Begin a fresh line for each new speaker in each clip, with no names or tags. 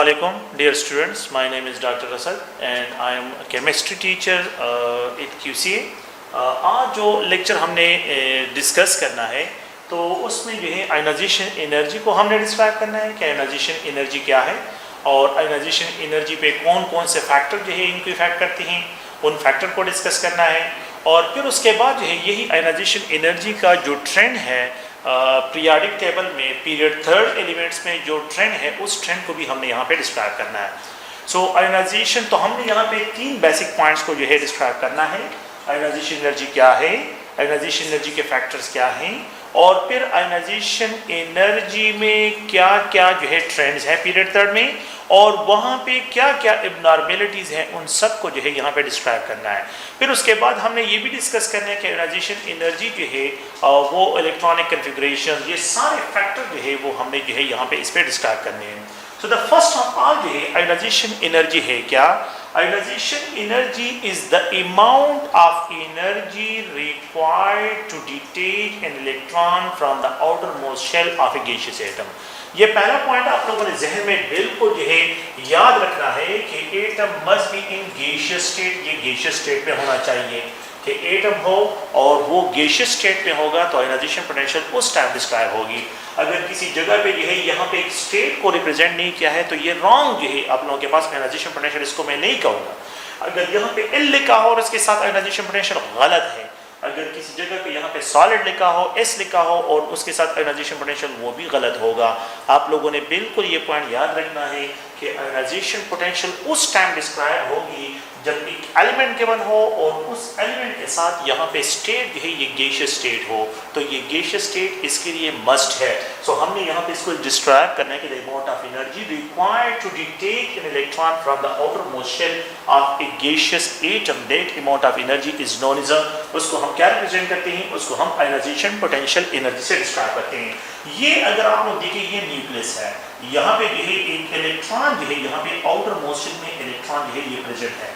Assalamualaikum, dear students. My name is Dr. Asad and I am a chemistry teacher at QCA. आज जो lecture हमने discuss करना है तो उसमें जो है आयनाइजेशन एनर्जी को हमने डिस्क्राइब करना है कि आयनाइजेशन एनर्जी क्या है और आयनाइजेशन एनर्जी पे कौन कौन से फैक्टर जो है इनको इफेक्ट करते हैं, उन फैक्टर को डिस्कस करना है। और फिर उसके बाद जो है यही आयनाइजेशन एनर्जी का जो ट्रेंड है पीरियोडिक टेबल में पीरियड थर्ड एलिमेंट्स में जो ट्रेंड है उस ट्रेंड को भी हमने यहाँ पे डिस्क्राइब करना है। सो आयनाइजेशन तो हमने यहाँ पे तीन बेसिक पॉइंट्स को जो है डिस्क्राइब करना है। आयनाइजेशन एनर्जी क्या है, आयनाइजेशन एनर्जी के फैक्टर्स क्या हैं और फिर आयनाइजेशन एनर्जी में क्या क्या जो है ट्रेंड्स हैं पीरियड थर्ड में और वहाँ पे क्या क्या एबनॉर्मेलिटीज़ हैं उन सब को जो है यहाँ पे डिस्क्राइब करना है। फिर उसके बाद हमने ये भी डिस्कस करना है कि आयनाइजेशन एनर्जी जो है वो इलेक्ट्रॉनिक कन्फिग्रेशन ये सारे फैक्टर जो है वो हमने जो है यहाँ पे इस पर डिस्क्राइब करने हैं। So the first of all जो है आयनाइजेशन एनर्जी है क्या। Ionisation energy is the amount of energy required to detach an electron from the outer most shell of a gaseous atom. ये पहला पॉइंट आप लोगों ने जहन में बिल्कुल जो है याद रखना है कि atom must be in gaseous state. ये गैसियस स्टेट में होना चाहिए कि एटम हो और वो गैसियस स्टेट में होगा तो आयनाइजेशन पोटेंशियल उस टाइम डिस्क्राइब होगी। अगर किसी जगह पे जो है यहाँ पे एक स्टेट को रिप्रेजेंट नहीं किया है तो ये रॉन्ग जो है आप लोगों के पास आयनाइजेशन पोटेंशियल इसको मैं नहीं कहूँगा। अगर यहाँ पे एल लिखा हो और इसके साथ आयनाइजेशन पोटेंशियल गलत है। अगर किसी जगह पे यहाँ पे सॉलिड लिखा हो, एस लिखा हो और उसके साथ आयनाइजेशन पोटेंशियल वो भी गलत होगा। आप लोगों ने बिल्कुल ये पॉइंट याद रखना है कि आयनाइजेशन पोटेंशियल उस टाइम डिस्क्राइब होगी जब एक एलिमेंट गिवन हो और उस एलिमेंट के साथ यहाँ पे स्टेट जो है ये गैसियस स्टेट हो तो ये गैसियस स्टेट इसके लिए मस्ट है। सो हमने यहाँ पे इसको डिस्क्राइब करना है कि the amount of energy required to detach an electron from the outer most shell of a gaseous atom, that amount of energy is known as, उसको हम क्या रिप्रेजेंट करते हैं, उसको हम आयनाइजेशन पोटेंशियल एनर्जी से डिस्क्राइब करते हैं। ये अगर आप लोग देखिए ये न्यूक्लियस है, यहाँ पे जो है एक इलेक्ट्रॉन जो है यहाँ पे आउटर मोस्ट शेल में इलेक्ट्रॉन जो है ये प्रेजेंट है।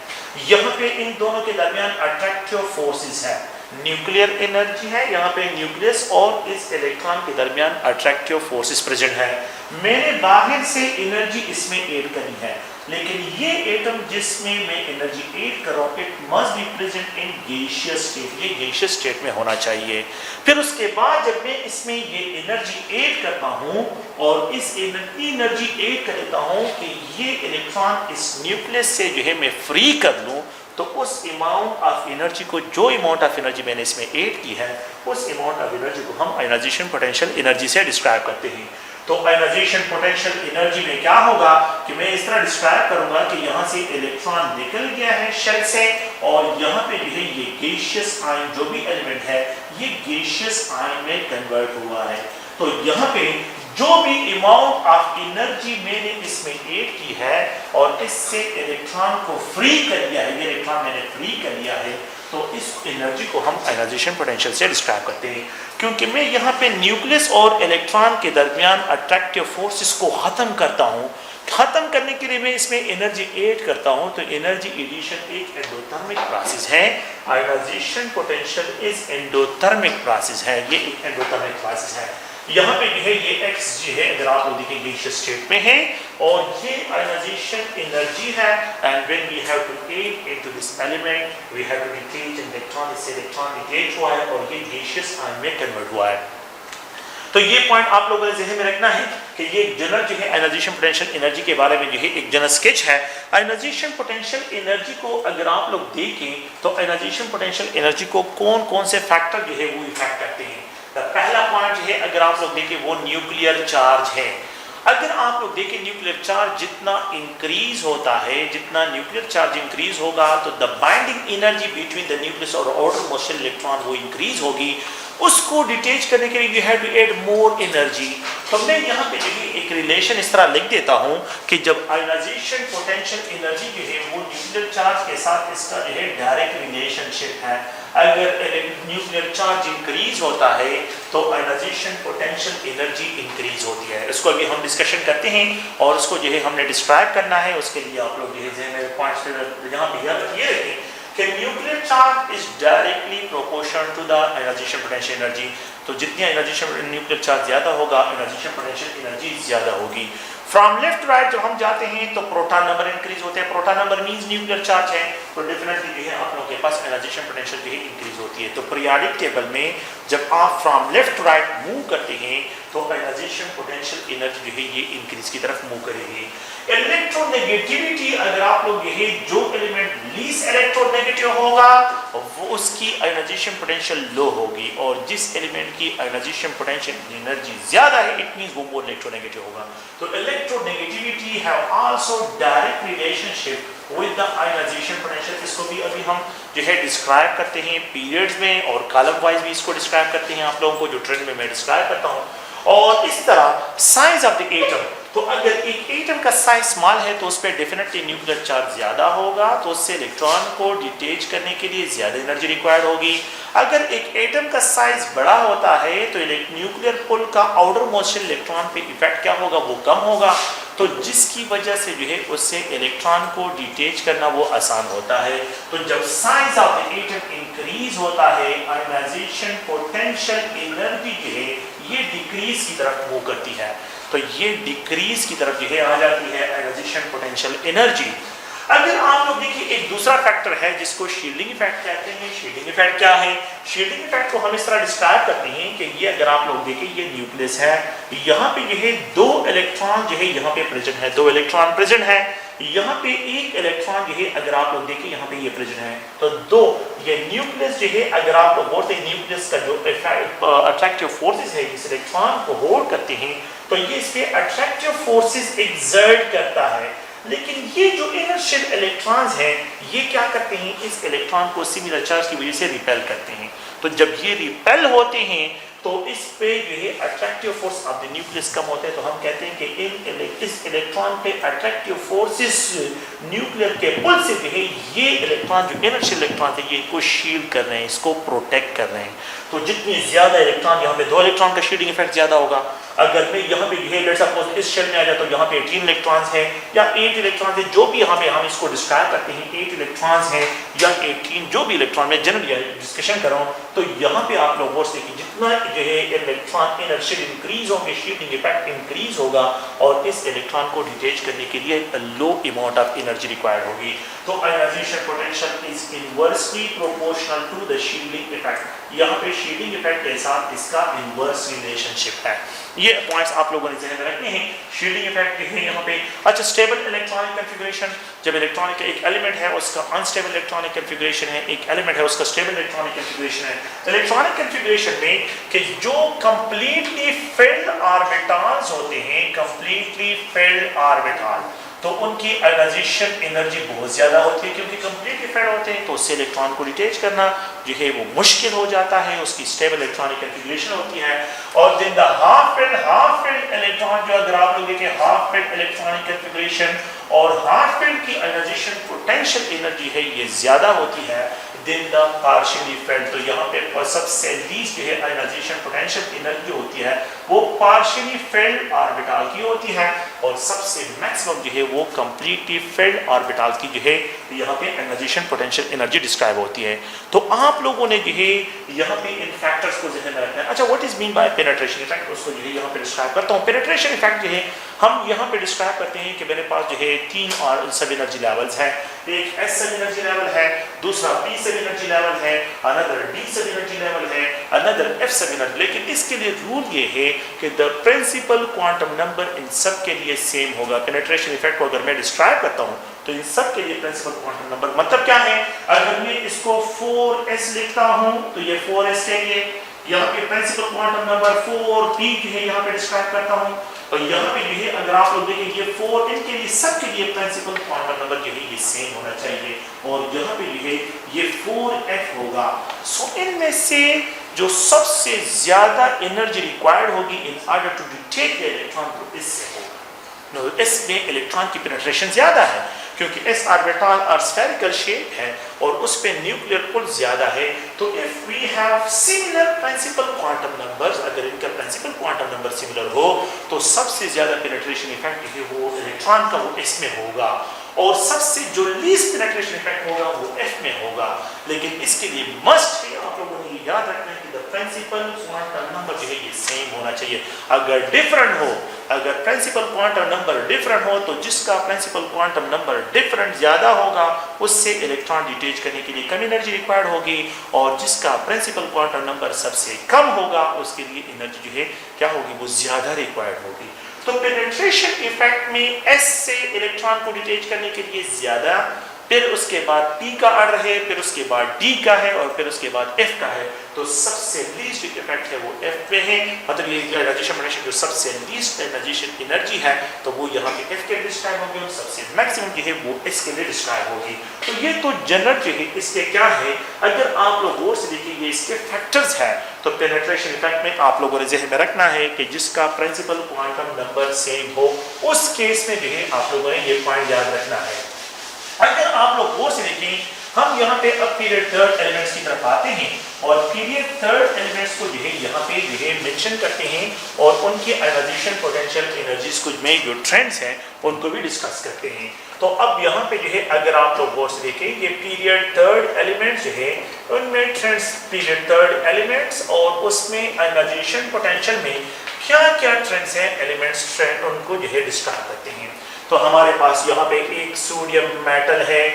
यहाँ पे इन दोनों के दरमियान अट्रैक्टिव फोर्सेस है, न्यूक्लियर एनर्जी है यहाँ पे न्यूक्लियस और इस इलेक्ट्रॉन के दरमियान अट्रैक्टिव फोर्सेस प्रेजेंट है। मैंने बाहर से एनर्जी इसमें ऐड करी है लेकिन ये एटम जिसमें मैं एनर्जी ऐड कर रहा हूँ it must be present in gaseous state, ये गैसियस स्टेट में होना चाहिए। फिर उसके बाद जब मैं इसमें ये एनर्जी ऐड करता हूँ और इस एनर्जी ऐड कर देता हूँ कि ये इलेक्ट्रॉन इस न्यूक्लियस से जो है मैं फ्री कर लूँ तो उस अमाउंट ऑफ एनर्जी को जो अमाउंट ऑफ एनर्जी मैंने इसमें ऐड की है उस अमाउंट ऑफ एनर्जी को हम आयनाइजेशन पोटेंशियल एनर्जी से डिस्क्राइब करते हैं। तो आयनाइजेशन पोटेंशियल एनर्जी में क्या होगा कि मैं इस तरह डिस्क्राइब करूंगा कि यहाँ से इलेक्ट्रॉन निकल गया है शेल से और यहाँ पे जो है ये गैसियस आयन जो भी एलिमेंट है ये गैसियस आयन में कन्वर्ट हुआ है। तो यहाँ पे जो भी अमाउंट ऑफ एनर्जी मैंने इसमें ऐड की है और इससे इलेक्ट्रॉन को फ्री कर दिया है, ये इलेक्ट्रॉन मैंने फ्री कर लिया है तो इस एनर्जी को हम आयनाइजेशन पोटेंशियल से डिस्क्राइब करते हैं। क्योंकि मैं यहाँ पे न्यूक्लियस और इलेक्ट्रॉन के दरमियान अट्रैक्टिव फोर्सेस को ख़त्म करता हूँ, ख़त्म करने के लिए मैं इसमें एनर्जी ऐड करता हूँ तो एनर्जी एडिशन एक एंडोथर्मिक प्रोसेस है। Ionisation potential is endothermic process है, ये एक एंडोथर्मिक प्रोसेस है। यहाँ पे जो है ये x जो है अगर आप लोग देखें गैसियस स्टेट में है और ये आयनाइजेशन एनर्जी है and when we have to add into this element we have to detach an electron, इससे इलेक्ट्रॉन डिटेच हुआ है और ये गैसियस आयन में कन्वर्ट हुआ है। तो ये पॉइंट आप लोगों ने ज़हन में रखना है कि ये जनरल जो है आयनाइजेशन पोटेंशियल एनर्जी के बारे में जो है एक जनरल स्केच है। आयनाइजेशन पोटेंशियल एनर्जी को अगर आप लोग देखें तो आयनाइजेशन पोटेंशियल एनर्जी को कौन कौन से फैक्टर जो है वो इफेक्ट करते हैं। पहला पॉइंट जो है अगर आप लोग देखें वो न्यूक्लियर चार्ज है। अगर आप लोग देखें न्यूक्लियर चार्ज जितना इंक्रीज होता है, जितना न्यूक्लियर चार्ज इंक्रीज होगा तो the binding energy between the nucleus और आउटर मोस्ट शेल इलेक्ट्रॉन वो इंक्रीज होगी। उसको डिटेच करने के लिए you have to add more energy. तो मैं यहाँ पे जो है एक रिलेशन इस तरह लिख देता हूँ कि जब आयनाइजेशन पोटेंशियल एनर्जी जो है वो न्यूक्लियर चार्ज के साथ इसका जो है डायरेक्ट रिलेशनशिप है। अगर न्यूक्लियर चार्ज इंक्रीज होता है तो आयनाइजेशन पोटेंशियल एनर्जी इंक्रीज होती है। इसको अभी हम डिस्कशन करते हैं और उसको जो है हमने डिस्क्राइब करना है। उसके लिए आप लोग जो है पॉइंट्स यहाँ पे याद रखिए कि nuclear charge is directly proportional to the ionisation potential energy. तो जितनी आयनाइजेशन न्यूक्लियर चार्ज ज़्यादा होगा आयनाइजेशन पोटेंशियल एनर्जी ज़्यादा होगी। फ्रॉम लेफ्ट राइट जब हम जाते हैं तो प्रोटॉन नंबर इंक्रीज होते हैं, proton number means nuclear charge है, तो डेफिनेटली जो है आप लोगों के पास आयनाइजेशन पोटेंशियल जो है इंक्रीज होती है। तो पीरियोडिक टेबल में जब आप फ्रॉम लेफ्ट राइट मूव करते हैं तो आयनाइजेशन पोटेंशियल एनर्जी जो है ये इंक्रीज की तरफ मूव करेगी। इलेक्ट्रोनेगेटिविटी, अगर आप लोग यही जो एलिमेंट लीस्ट इलेक्ट्रोनेगेटिव होगा वो उसकी आयनाइजेशन पोटेंशियल लो होगी, और जिस एलिमेंट की आयनाइजेशन पोटेंशियल एनर्जी ज्यादा है इट मींस वो मोर इलेक्ट्रोनेगेटिव होगा। तो electronegativity have also direct relationship with the ionisation potential. इसको भी अभी हम जो है डिस्क्राइब करते हैं पीरियड्स में, और कॉलम वाइज भी इसको डिस्क्राइब करते हैं आप लोगों को, जो ट्रेंड में मैं डिस्क्राइब करता हूँ। और इस तरह साइज ऑफ द एटम, तो अगर एक एटम का साइज स्मॉल है तो उस पर डेफिनेटली न्यूक्लियर चार्ज ज्यादा होगा, तो उससे इलेक्ट्रॉन को डिटेच करने के लिए ज्यादा एनर्जी रिक्वायर्ड होगी। अगर एक एटम का साइज बड़ा होता है तो न्यूक्लियर पुल का आउटर मोस्ट इलेक्ट्रॉन पे इफेक्ट क्या होगा, वो कम होगा, तो जिसकी वजह से जो है उससे इलेक्ट्रॉन को डिटेच करना वो आसान होता है। तो जब size of the atom increase होता है आयनाइजेशन पोटेंशियल एनर्जी जो है ये डिक्रीज की तरफ मूव करती है, तो ये डिक्रीज की तरफ जो है आ जाती है आयनाइजेशन पोटेंशियल एनर्जी। अगर आप लोग देखिए एक दूसरा फैक्टर है जिसको शील्डिंग इफेक्ट कहते हैं। शील्डिंग इफेक्ट क्या है? शील्डिंग इफेक्ट को हम इस तरह डिस्क्राइब करते हैं कि ये अगर आप लोग देखिए ये न्यूक्लियस है, यहाँ पे जो है दो इलेक्ट्रॉन जो है यहाँ पे प्रेजेंट है, दो इलेक्ट्रॉन प्रेजेंट है, यहाँ पे एक इलेक्ट्रॉन जो है अगर आप लोग देखिए यहाँ पे ये प्रेजेंट है, तो दो ये न्यूक्लियस जो है अगर आप लोग बोलते हैं न्यूक्लियस का जो अट्रैक्टिव फोर्सेस है इस इलेक्ट्रॉन को होल्ड करते हैं, तो ये इस पे अट्रैक्टिव फोर्सेस एक्सर्ट करता है। लेकिन ये जो इनर्शियल इलेक्ट्रॉन्स हैं ये क्या करते हैं, इस इलेक्ट्रॉन को सिमिलर चार्ज की वजह से रिपेल करते हैं। तो जब ये रिपेल होते हैं तो इस पे जो है attractive force of the nucleus कम होते हैं, तो हम कहते हैं कि इस इलेक्ट्रॉन पे अट्रैक्टिव फोर्सेस न्यूक्लियर के पुल से जो है ये इलेक्ट्रॉन जो इनर्शियल इलेक्ट्रॉन है ये को शील्ड कर रहे हैं, इसको प्रोटेक्ट कर रहे हैं। तो जितनी ज्यादा इलेक्ट्रॉन, यहाँ पे दो इलेक्ट्रॉन का शील्डिंग इफेक्ट ज्यादा होगा। अगर मैं यहाँ पे जो है लेट्स सपोज इस शेल में आ जाए तो यहाँ पे 18 इलेक्ट्रॉन्स हैं या 8 इलेक्ट्रॉन्स हैं, जो भी यहाँ पे हम इसको डिस्क्राइब करते हैं 8 इलेक्ट्रॉन्स हैं या 18 जो भी इलेक्ट्रॉन में जनरली डिस्कशन कर रहा हूँ, तो यहाँ पे आप लोग गौर से देखिए जितना जो है इलेक्ट्रॉन इनर्शियल इंक्रीज होंगे शील्डिंग इफेक्ट इंक्रीज होगा, और इस इलेक्ट्रॉन को डिटेच करने के लिए low amount of energy required होगी। तो ionisation potential is inversely proportional to the shielding effect. यहाँ पे शील्डिंग इफेक्ट के साथ इसका इनवर्स रिलेशनशिप है। ये पॉइंट्स आप लोगों ने ध्यान में रखने हैं। शील्डिंग इफेक्ट है यहाँ पे। अच्छा, स्टेबल इलेक्ट्रॉनिक कन्फिगरेशन, जब इलेक्ट्रॉनिक एक एलिमेंट है उसका अनस्टेबल इलेक्ट्रॉनिक कन्फिगरेशन है, एक एलिमेंट है उसका स्टेबल इलेक्ट्रॉनिक कन्फिगरेशन है। इलेक्ट्रॉनिक कन्फिगरेशन में कि जो कंप्लीटली फिल्ड ऑर्बिटल्स होते हैं, कंप्लीटली फिल्ड ऑर्बिटल, तो उनकी आयनाइजेशन एनर्जी बहुत ज़्यादा होती है, क्योंकि कंप्लीटली फिल्ड होते हैं तो उससे इलेक्ट्रॉन को डिटेच करना जो है वो मुश्किल हो जाता है, उसकी स्टेबल इलेक्ट्रॉनिक कन्फिगरेशन होती है। और दिन द हाफ फिल्ड इलेक्ट्रॉन जो अगर आप लोग देखें हाफ फिल्ड इलेक्ट्रॉनिक कन्फिगरेशन और हाफ फिल्ड की आयनाइजेशन पोटेंशियल एनर्जी है ये ज़्यादा होती है दिन द पार्शियली फिल्ड। तो यहाँ पे सबसे लीस्ट जो है आयनाइजेशन पोटेंशियल एनर्जी होती है वो पार्शियली फिल्ड ऑर्बिटल की होती है, और सबसे मैक्सिमम जो है वो कंप्लीटली फिल्ड ऑर्बिटल की जो है यहाँ पे आयनाइजेशन पोटेंशियल एनर्जी डिस्क्राइब होती है। तो आप लोगों ने जो है यहाँ पे इन फैक्टर्स को ध्यान में रखना है। अच्छा, what is mean by penetration effect, उसको जो है यहाँ पे डिस्क्राइब करता हूँ। पेनिट्रेशन इफेक्ट जो है हम यहाँ पे डिस्क्राइब करते हैं कि मेरे पास जो है 3 और सब एनर्जी लेवल्स हैं। एक एस सब एनर्जी लेवल है, दूसरा पी सब एनर्जी लेवल है, another D sub energy level है, अनदर एफ सब एनर्जी। लेकिन इसके लिए रूल ये है कि द प्रिंसिपल क्वांटम नंबर इन सब के लिए सेम होगा। पेनिट्रेशन इफेक्ट को अगर मैं डिस्क्राइब करता हूँ तो इन सब के लिए प्रिंसिपल क्वांटम नंबर मतलब क्या है, अगर मैं इसको 4s लिखता हूँ तो ये 4s के लिए यहाँ पे प्रिंसिपल क्वांटम नंबर 4p जो है यहाँ पे डिस्क्राइब करता हूँ, और यहाँ पे जो है अगर आप लोग देखें ये 4 इनके लिए सब के लिए प्रिंसिपल क्वांटम नंबर जो है ये सेम होना चाहिए, और यहाँ पे जो है ये 4f होगा। सो इनमें से जो सबसे ज्यादा एनर्जी रिक्वायर्ड होगी in order to detect the electron तो इससे होगा। इसमें इलेक्ट्रॉन की पेनिट्रेशन ज्यादा है क्योंकि एस ऑर्बिटल और स्फेरिकल शेप है और उस पे न्यूक्लियर पुल ज्यादा है। तो if we have similar principal quantum numbers, अगर इनका प्रिंसिपल क्वांटम नंबर सिमिलर हो तो सबसे ज्यादा पेनिट्रेशन इफेक्ट है वो इलेक्ट्रॉन का वो इसमें होगा, और सबसे जो लीस्ट पेनिट्रेशन इफेक्ट होगा वो एफ में होगा। लेकिन इसके लिए मस्ट है आप लोगों ने याद रखना है कि द प्रिंसिपल क्वांटम नंबर जो है ये सेम होना चाहिए। अगर डिफरेंट हो, अगर प्रिंसिपल क्वांटम नंबर डिफरेंट हो तो जिसका प्रिंसिपल क्वांटम नंबर डिफरेंट ज़्यादा होगा उससे इलेक्ट्रॉन डिटेच करने के लिए कम एनर्जी रिक्वायर्ड होगी, और जिसका प्रिंसिपल क्वांटम नंबर सबसे कम होगा उसके लिए एनर्जी जो है क्या होगी, वो ज़्यादा रिक्वायर्ड होगी। तो पेनिट्रेशन इफेक्ट में एस से इलेक्ट्रॉन को डिटेच करने के लिए ज़्यादा, फिर उसके बाद P का ऑर्डर है, फिर उसके बाद D का है, और फिर उसके बाद F का है। तो सबसे लीस्ट इफेक्ट है वो F पे है, मतलब ये एनर्जेशन पोटेंशियल जो सबसे लीस्ट एनर्जेशन एनर्जी है तो वो यहाँ पे F के लिए डिस्क्राइब होगी, और सबसे मैक्सिमम जो है वो S के लिए डिस्क्राइब होगी। तो ये तो जनरल जो है इसके क्या है, अगर आप लोग गौर से देखिए इसके फैक्टर्स है, तो पेनिट्रेशन इफेक्ट में आप लोगों ने ज़हन में रखना है कि जिसका प्रिंसिपल क्वांटम नंबर सेम हो उस केस में जो है आप लोगों ने ये पॉइंट याद रखना है। अगर आप लोग गौर से देखें, हम यहाँ पे अब पीरियड थर्ड एलिमेंट्स की तरफ आते हैं, और पीरियड थर्ड एलिमेंट्स को जो है यहाँ पे जो है मेंशन करते हैं, और उनकी आयोनाइजेशन पोटेंशियल एनर्जीज को में जो ट्रेंड्स हैं उनको भी डिस्कस करते हैं। तो अब यहाँ पे जो है अगर आप लोग गौर से देखें, ये पीरियड थर्ड एलिमेंट्स जो है उनमें ट्रेंड्स पीरियड थर्ड एलिमेंट्स, और उसमें आयोनाइजेशन पोटेंशियल में क्या क्या ट्रेंड्स हैं एलिमेंट्स ट्रेंड उनको जो है डिस्क्राइब करते हैं। तो हमारे पास यहाँ पे एक सोडियम मेटल है,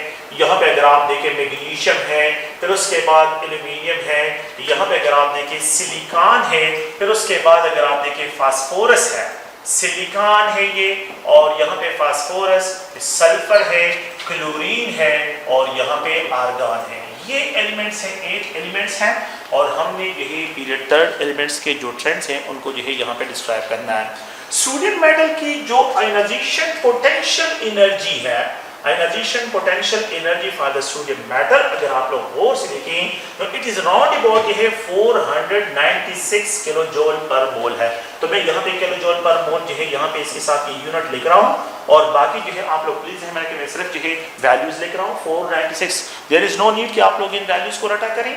यहाँ पे अगर आप देखें मैग्नीशियम है, फिर उसके बाद एल्यूमिनियम है, यहाँ पे अगर आप देखें सिलिकॉन है, फिर उसके बाद अगर आप देखें फास्फोरस है, सिलिकॉन है ये, और यहाँ पे फास्फोरस, सल्फर है, क्लोरीन है, और यहाँ पे आर्गन है। ये एलिमेंट्स हैं, 8 एलिमेंट्स हैं, और हमने यही पीरियड थर्ड एलिमेंट्स के जो ट्रेंड्स हैं उनको जो है यहाँ पे डिस्क्राइब करना है। सोडियम मेटल की जो आयोनाइजेशन पोटेंशियल एनर्जी है, ionization potential energy for the sodium metal अगर आप लोग गौर से देखें तो इट इज राउंड अबाउट ये 496 किलो जूल पर मोल है। तो मैं यहाँ पे किलो जूल पर मोल जो है यहाँ पे इसके साथ ये यूनिट लिख रहा हूँ, और बाकी जो है आप लोग प्लीज है मैं सिर्फ जो है वैल्यूज लिख रहा हूँ 496। देयर इज नो नीड कि आप लोग इन वैल्यूज को रटा करें,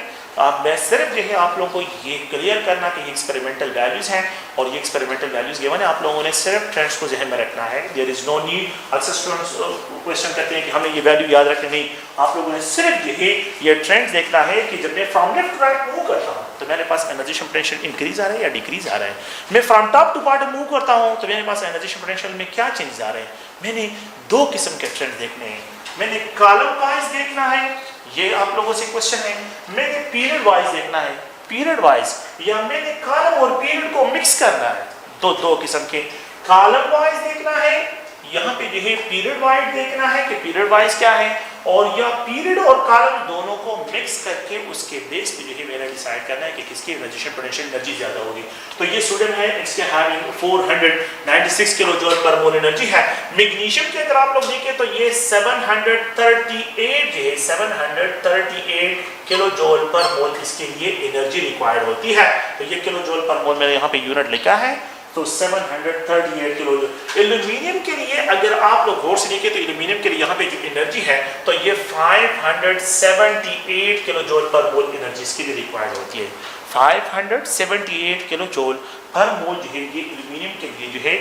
मैं सिर्फ जो है आप लोगों को ये क्लियर करना कि ये एक्सपेरिमेंटल वैल्यूज हैं, और ये एक्सपेरिमेंटल वैल्यूज गिवन है, आप लोगों ने सिर्फ ट्रेंड्स को जहन में रखना है। देयर इज नो नीड, अक्सर स्टूडेंट्स क्वेश्चन करते हैं कि हमें ये वैल्यू याद रखनी, नहीं, आप लोगों ने सिर्फ जो है ये ट्रेंड्स देखना है कि जब मैं from left to right move करता हूँ तो मेरे पास एनर्जेशन पोटेंशियल इंक्रीज आ रहा है या डिक्रीज आ रहा है, मैं from top to bottom move करता हूँ तो मेरे पास एनर्जेशन पोटेंशियल में क्या चेंजेस आ रहे हैं। मैंने दो किस्म के ट्रेंड देखने हैं, मैंने कॉलम वाइज देखना है, ये आप लोगों से क्वेश्चन है, मैंने पीरियड वाइज देखना है, पीरियड वाइज, या मैंने कॉलम और पीरियड को मिक्स करना है। तो दो किस्म के कॉलम वाइज देखना है, यहाँ पे जो है पीरियड वाइज देखना है कि पीरियड वाइज क्या है, और या पीरियड और कॉलम दोनों को मिक्स करके उसके बेस पे जो है मैंने डिसाइड करना है कि किसकी आयोनाइजेशन पोटेंशियल एनर्जी ज्यादा होगी। तो ये सोडियम है, इसके हैविंग 496 किलो जूल पर मोल एनर्जी है। मैग्नीशियम की अगर आप लोग देखें तो ये 738 जो है 738 किलो जूल पर मोल इसके लिए एनर्जी रिक्वायर्ड होती है। तो ये किलो जूल पर मोल मैंने यहाँ पे यूनिट लिखा है, तो 738 किलो जूल। एल्यूमिनियम के लिए अगर आप लोग गौर से देखें तो एल्यूमिनियम के लिए यहाँ पे जो एनर्जी है तो ये 578 किलो जूल पर मोल एनर्जी इसके लिए रिक्वायर्ड होती है। 578 किलो जूल पर मोल जो है ये एल्यूमिनियम के लिए जो है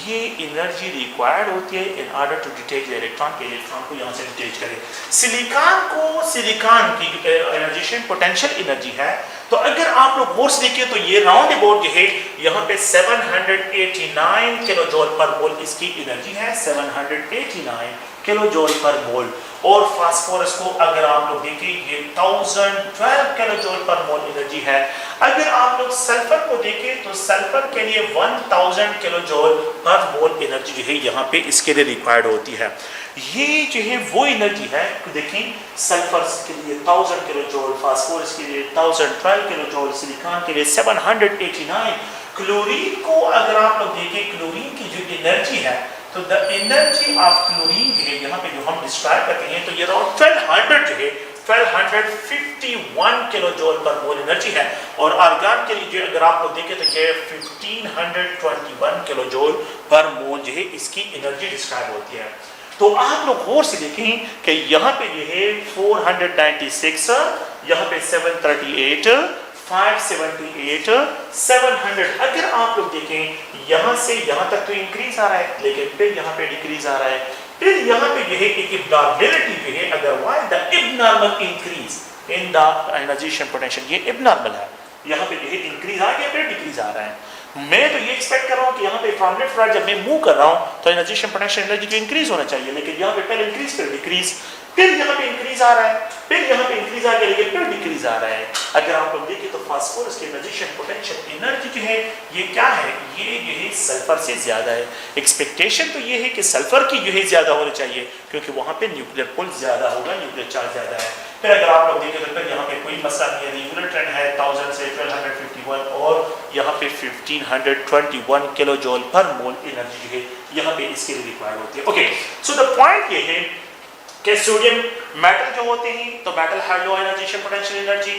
ये एनर्जी रिक्वायर्ड होती है in order to detach electron के इलेक्ट्रॉन को यहाँ से डिटेच करें। सिलिकॉन की आयोनाइजेशन पोटेंशियल एनर्जी है, तो अगर आप लोग गौर से देखिए तो ये राउंड अबाउट जो है यहाँ पे 789 किलो जूल पर मोल इसकी एनर्जी है, 789 किलो जूल पर मोल। और फास्फोरस को अगर आप लोग देखें ये 1012 किलो जूल पर मोल एनर्जी है। अगर आप लोग सल्फर को देखें तो सल्फर के लिए 1000 किलो जूल पर मोल एनर्जी जो है यहाँ पे इसके लिए रिक्वायर्ड होती है। ये जो है वो एनर्जी है, देखें सल्फर के लिए 1000 किलो जूल, फास्फोरस के लिए 1012 किलो जूल, सिलिकॉन के लिए 789। क्लोरीन को अगर आप लोग देखें क्लोरीन की जो एनर्जी है तो द एनर्जी ऑफ क्लोरीन जो है यहाँ पे जो हम डिस्क्राइब करते हैं तो ये अराउंड 1200 जो है 1251 किलो जूल पर मोल एनर्जी है। और आर्गन के लिए अगर आप लोग देखें तो ये 1521 किलो जूल पर मोल जो है इसकी एनर्जी डिस्क्राइब होती है। तो आप लोग गौर से देखें कि यहाँ पे जो है 496, यहाँ पे 738, 578, 700। अगर आप लोग देखें यहाँ से यहाँ तक तो इंक्रीज आ रहा है, लेकिन फिर यहाँ पे डिक्रीज आ रहा है, फिर यहाँ पे जो है एक इब्नॉर्मलिटी जो है, otherwise the abnormal increase in the ionization potential, ये इब्नॉर्मल है, यहाँ पे जो है इंक्रीज आ गया फिर डिक्रीज आ रहा है। मैं तो ये एक्सपेक्ट कर रहा हूँ कि यहाँ पे फ्रॉम लेफ्ट राइट जब मैं मूव कर रहा हूँ तो एनाइजेशन पोटेंशियल एनर्जी तो इंक्रीज होना चाहिए, लेकिन यहाँ पे पहले इंक्रीज फिर डिक्रीज, फिर यहाँ पे इंक्रीज आ रहा है, फिर यहाँ पे इंक्रीज आ गया, लेकिन फिर डिक्रीज आ रहा है। अगर आप लोग देखें तो फास्फोरस की एनाइजेशन पोटेंशियल एनर्जी जो है ये क्या है, ये सल्फर से ज्यादा है। एक्सपेक्टेशन तो ये है कि सल्फर की जो है ज्यादा होनी चाहिए क्योंकि वहां पे न्यूक्लियर पुल ज्यादा होगा, न्यूक्लियर चार्ज ज्यादा है। फिर अगर आप लोग देखें तो फिर यहाँ पे कोई मसला नहीं है, रेगुलर ट्रेंड है 1000 से 1251 और यहाँ पे 1521 किलो जूल पर मोल एनर्जी जो है यहाँ पे इसके लिए रिक्वायर्ड होती है। ओके, सो द पॉइंट ये है कि सोडियम मेटल जो होते हैं तो metal have low ionisation potential energy,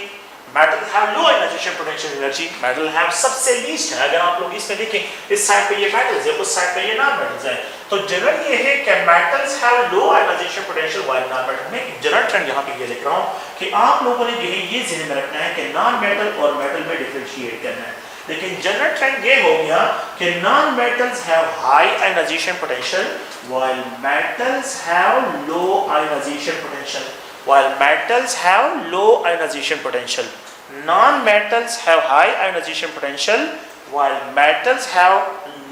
metal have low ionisation potential energy, metal have सबसे लीस्ट है। अगर आप लोग इसमें देखें इस साइड पे ये मेटल्स है, उस साइड पे ये नॉन मेटल्स है, तो जनरल ये है कि metals have low ionisation potential while non metal. मैं जनरल ट्रेंड यहाँ पे ये लिख रहा हूँ कि आप लोगों ने जो है ये ध्यान में रखना है कि नॉन मेटल और मेटल में डिफरेंशिएट करना है। लेकिन जनरल ट्रेंड ये हो गया कि non metals have high ionisation potential while metals have low ionization potential, while metals have low ionization potential, non-metals have high ionization potential while metals have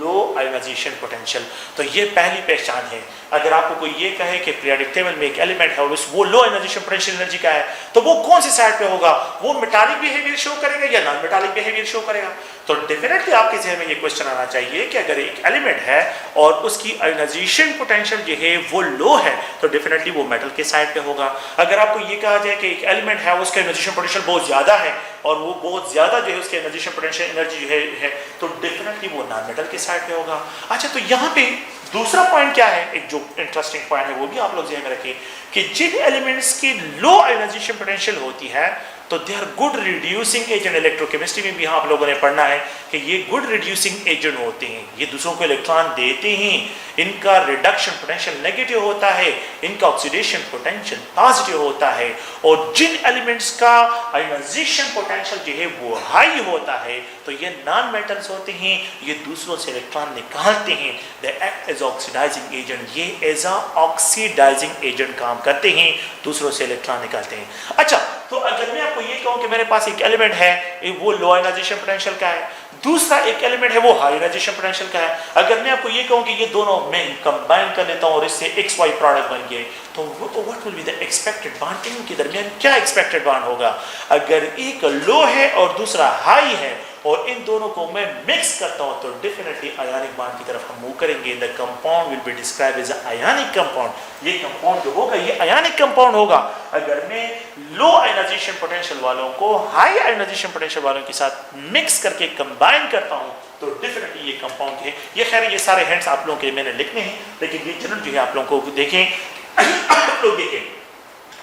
low ionization potential। तो ये पहली पहचान है। अगर आपको कोई ये कहे कि पीरियोडिक टेबल में एक एलिमेंट है और वो लो आयनाइजेशन पोटेंशियल एनर्जी का है तो वो कौन सी साइड पे होगा, वो मेटालिक बिहेवियर शो करेगा या नॉन मेटालिक बिहेवियर शो करेगा। तो डेफिनेटली आपके जहन में ये क्वेश्चन आना चाहिए कि अगर एक एलिमेंट है और उसकी आयनाइजेशन पोटेंशियल जो है वो लो है तो डेफिनेटली वो मेटल के साइड पे होगा। अगर आपको ये कहा जाए कि एक एलिमेंट है उसका आयनाइजेशन पोटेंशियल बहुत ज्यादा है और वो बहुत ज्यादा जो है उसकी आयनाइजेशन पोटेंशियल एनर्जी जो है तो डेफिनेटली वो नॉन मेटल के साइड पे होगा। अच्छा, तो यहाँ पे दूसरा पॉइंट क्या है, एक जो इंटरेस्टिंग पॉइंट है वो भी आप लोग ध्यान में रखें कि जिन एलिमेंट्स की लो आयनाइजेशन पोटेंशियल होती है तो they are good reducing agent. Electrochemistry में भी यहाँ आप लोगों ने पढ़ना है कि ये गुड रिड्यूसिंग एजेंट होते हैं, ये दूसरों को इलेक्ट्रॉन देते हैं, इनका रिडक्शन पोटेंशियल नेगेटिव होता है, इनका ऑक्सीडेशन पोटेंशियल पॉजिटिव होता है। और जिन एलिमेंट्स का आयनाइजेशन पोटेंशियल जो है वो हाई होता है तो ये नॉन मेटल्स होते हैं, ये दूसरों से इलेक्ट्रॉन निकालते हैं, they act as oxidising agent, ये एज अ ऑक्सीडाइजिंग एजेंट काम करते हैं, दूसरों से इलेक्ट्रॉन निकालते हैं। अच्छा, तो अगर मैं आपको ये कहूं कि मेरे पास एक एलिमेंट है वो लो आयनाइजेशन पोटेंशियल का है, दूसरा एक एलिमेंट है वो हाई आयनाइजेशन पोटेंशियल का है, अगर मैं आपको ये कहूं कि ये दोनों मैं कंबाइन कर लेता हूं और इससे XY प्रोडक्ट बन गए तो what will be the expected bond, इनके दरमियान क्या एक्सपेक्टेड बॉन्ड होगा। अगर एक लो है और दूसरा हाई है और इन दोनों को मैं मिक्स करता हूं तो डेफिनेटली आयनिक बॉन्ड की तरफ हम मूव करेंगे। The compound will be described as ionic compound, ये कंपाउंड जो होगा ये आयनिक कंपाउंड होगा। अगर मैं लो आयनाइजेशन पोटेंशियल वालों को हाई आयनाइजेशन पोटेंशियल वालों के साथ मिक्स करके कंबाइन करता हूं तो डेफिनेटली ये कंपाउंड है। ये खैर ये सारे हिंट्स आप लोगों के मैंने लिखने हैं, लेकिन ये जनरल जो है आप लोगों को देखें आप लोग देखें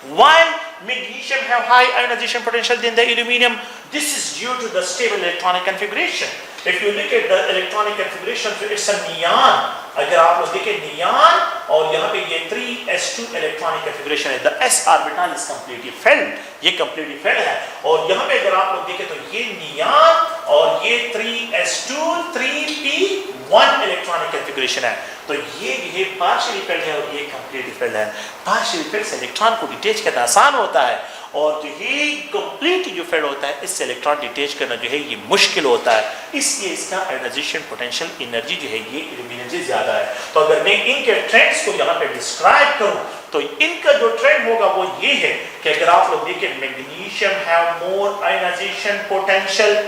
While magnesium have high ionization potential than the aluminium, this is due to the stable electronic configuration. If you look at the electronic configuration, so it's a neon. अगर आप लोग देखें नियॉन और यहाँ पे ये 3s2 इलेक्ट्रॉनिक कॉन्फ़िगरेशन है, the s orbital is completely filled, ये completely filled है। और यहाँ पे अगर आप लोग देखें तो ये नियॉन और ये 3s2 3p1 इलेक्ट्रॉनिक कॉन्फ़िगरेशन है, तो ये पार्शियली फिल्ड है और ये कंप्लीटली फिल्ड है। पार्शियली फिल्ड से इलेक्ट्रॉन को डिटेच करना आसान होता है और जो ये कंप्लीट जो फिल्ड होता है इससे इलेक्ट्रॉन डिटेच करना जो है ये मुश्किल होता है, इसलिए इसका आयनाइजेशन पोटेंशियल एनर्जी जो है ये एल्यूमिनियम से ज्यादा है। तो अगर मैं इनके ट्रेंड्स को यहाँ पे डिस्क्राइब करूँ तो इनका जो ट्रेंड होगा वो ये है कि अगर आप लोग देखें magnesium have more ionisation potential,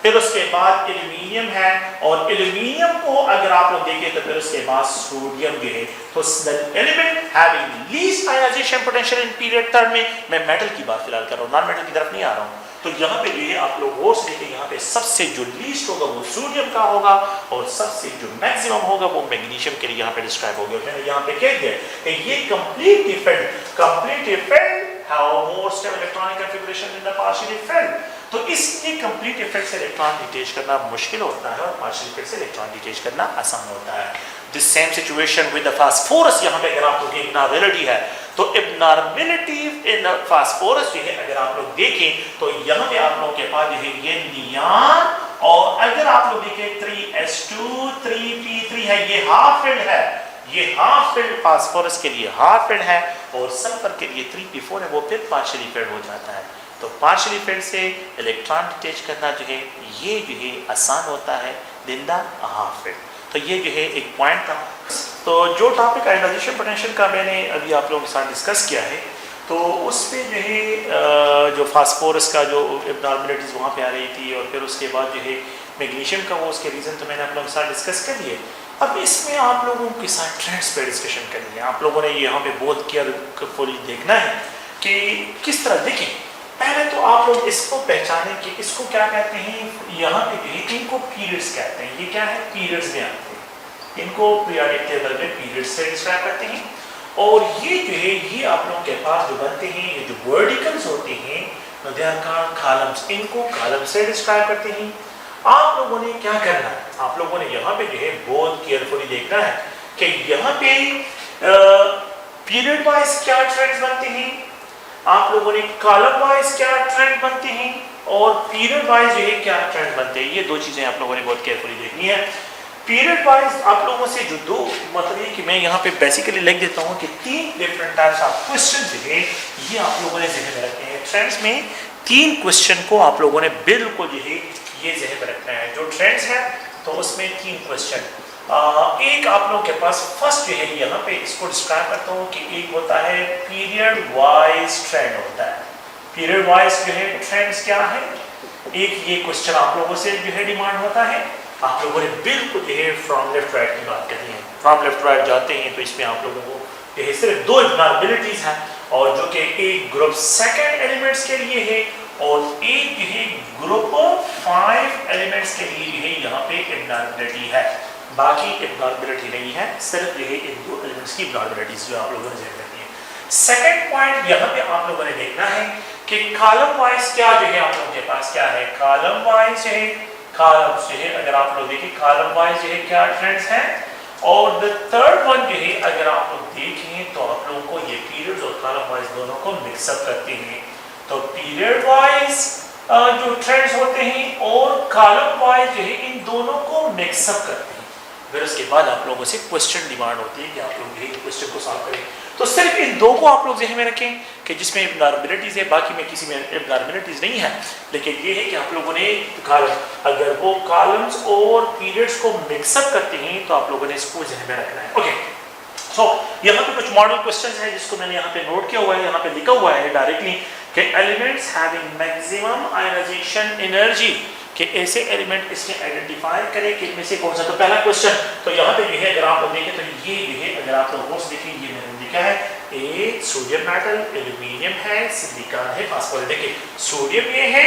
फिर उसके बाद एल्यूमिनियम है और एल्यूमिनियम को अगर आप लोग देखें तो फिर उसके बाद सोडियम जो है, तो element having least ionisation potential in period third में, मैं मेटल की बात फिलहाल कर रहा हूँ, नॉन मेटल की तरफ नहीं आ रहा हूँ। तो यहाँ पे जो है आप लोग गौर से देखें, यहाँ पे सबसे जो लीस्ट होगा वो सोडियम का होगा और सबसे जो मैक्सिमम होगा वो मैग्नीशियम के लिए यहाँ पे डिस्क्राइब हो गया। मैंने यहाँ पे कह दिया कि ये completely filled have more stable electronic configuration in the partially filled, तो इसलिए कंप्लीट इफेक्ट से इलेक्ट्रॉन डिटेच करना मुश्किल होता है और पार्शियल इफेक्ट से इलेक्ट्रॉन डिटेच करना आसान होता है। This same situation with the phosphorus, यहाँ पे अगर आप लोग एब्नॉर्मलिटी है तो एब्नॉर्मलिटी इन फास्फोरस जो है अगर आप लोग देखें तो यहाँ पे आप लोगों के पास जो है ये नियॉन और अगर आप लोग देखें 3s2 3p3 है, ये हाफ फिल्ड है, ये हाफ फिल्ड फास्फोरस के लिए हाफ फिल्ड है और सल्फर के लिए 3p4 है, वो फिर पार्शियली फिल्ड हो जाता है। तो पार्शियली फिल्ड से इलेक्ट्रॉन डिटेच करना जो है ये जो है आसान होता है, देन द हाफिज। तो ये जो है एक पॉइंट था। तो जो टॉपिक आयोनाइजेशन पोटेंशियल का मैंने अभी आप लोगों के साथ डिस्कस किया है, तो उसमें जो है जो फास्फोरस का जो एबनॉर्मलिटीज़ वहाँ पे आ रही थी, और फिर उसके बाद जो है मैग्नीशियम का वो उसके रीज़न तो मैंने आप लोगों के साथ डिस्कस कर लिए। अब इसमें आप लोगों के साथ ट्रेंड्स पे डिस्कशन करेंगे। आप लोगों ने यहाँ पे बहुत केयरफुली देखना है कि किस तरह देखें। पहले तो आप लोग इसको पहचानें कि इसको क्या कहते हैं। यहाँ पे जो है इनको पीरियड्स कहते हैं। ये क्या है, पीरियड्स में आते हैं, इनको पीरियडिक टेबल में पीरियड्स से डिस्क्राइब करते हैं। और ये जो है ये आप लोगों के पास जो बनते हैं, ये जो वर्टिकल्स होते हैं कॉलम्स, इनको कॉलम से डिस्क्राइब करते हैं। आप लोगों ने क्या करना है, आप लोगों ने यहाँ पे जो है बहुत केयरफुली देखना है कि यहाँ पे पीरियड वाइज क्या ट्रेंड्स बनते हैं, आप लोगों ने कॉलम वाइज क्या ट्रेंड बनते हैं, और पीरियड वाइज जो है क्या ट्रेंड बनते हैं। ये दो चीजें आप लोगों ने बहुत केयरफुली देखनी है। पीरियड वाइज आप लोगों से जो दो मतलब ये कि मैं यहाँ पे बेसिकली लिख देता हूँ कि 3 डिफरेंट टाइप्स ऑफ क्वेश्चन जो है ये आप लोगों ने ज़हन में रखने हैं। ट्रेंड्स में 3 क्वेश्चन को आप लोगों ने बिल्कुल जो है ये ज़हन में रखना है। जो ट्रेंड्स है तो उसमें 3 क्वेश्चन। एक आप लोगों के पास फर्स्ट जो है यहाँ पे इसको डिस्क्राइब करता हूँ कि एक होता है पीरियड वाइज ट्रेंड होता है। पीरियड वाइज जो है ट्रेंड्स क्या है, एक ये क्वेश्चन आप लोगों से जो है डिमांड होता है। आप लोगों ने बिल्कुल जो है फ्रॉम लेफ्ट राइट की बात करनी है। फ्रॉम लेफ्ट राइट जाते हैं तो इसमें आप लोगों को जो है सिर्फ 2 एबनॉर्मलिटीज हैं, और जो कि एक ग्रुप सेकंड एलिमेंट्स के लिए है और एक जो है ग्रुप 5 एलिमेंट्स के लिए जो है यहाँ पे एबनॉर्मलिटी है। बाकी एबनॉर्मलिटी नहीं है, सिर्फ जो है इन 2 एलिमेंट्स की एबनॉर्मलिटीज जो आप लोगों ने ध्यान रखनी है। सेकंड पॉइंट यहाँ पे आप लोगों ने देखना है कि कॉलम वाइज क्या जो है आप लोगों के पास क्या है। कॉलम वाइज है, कॉलम्स जो है अगर आप लोग देखें कॉलम वाइज जो है क्या ट्रेंड्स हैं। और द थर्ड वन जो है अगर आप लोग देखें तो आप लोगों को ये पीरियड्स और कॉलम वाइज दोनों को मिक्सअप करते हैं। तो पीरियड वाइज जो ट्रेंड्स होते हैं और कॉलम वाइज जो है इन दोनों को मिक्सअप करते हैं। फिर उसके बाद आप लोगों से क्वेश्चन डिमांड होती है कि आप लोग ये क्वेश्चन को सॉल्व करें। तो सिर्फ इन 2 को आप लोग ज़हन में रखें कि जिसमें एबनॉर्मलिटीज़ है, बाकी में किसी में एबनॉर्मलिटीज़ नहीं है। लेकिन ये है कि आप लोगों ने अगर वो कॉलम्स और पीरियड्स को मिक्सअप करते हैं तो आप लोगों ने इसको ज़हन में रखना है। ओके, सो यहाँ पे कुछ मॉडल क्वेश्चन है जिसको मैंने यहाँ पे नोट किया हुआ है। यहाँ पे लिखा हुआ है डायरेक्टली कि elements having maximum ionisation energy, कि ऐसे एलिमेंट इसने आइडेंटिफाई करें कि इनमें से कौन सा। तो पहला क्वेश्चन तो यहाँ पे जो है अगर आप लोग देखें तो ये जो है अगर आप लोग नोट्स देखें ये मैंने लिखा है ए सोडियम मेटल, एल्यूमिनियम है, सिलिकॉन है, फास्फोरस। देखिए सोडियम ये है,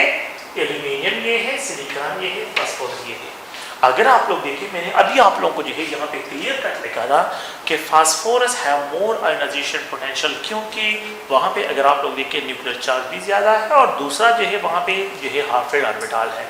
एल्यूमिनियम ये है, सिलिकॉन ये है, फास्फोरस ये है। अगर आप लोग देखें मैंने अभी आप लोगों को जो है यहाँ पे क्लियर कट लिखा था कि phosphorus have more ionization potential, क्योंकि वहाँ पे अगर आप लोग देखें न्यूक्लियर चार्ज भी ज़्यादा है और दूसरा जो है वहाँ पे जो है हाइड्रोजन ऑर्बिटल है।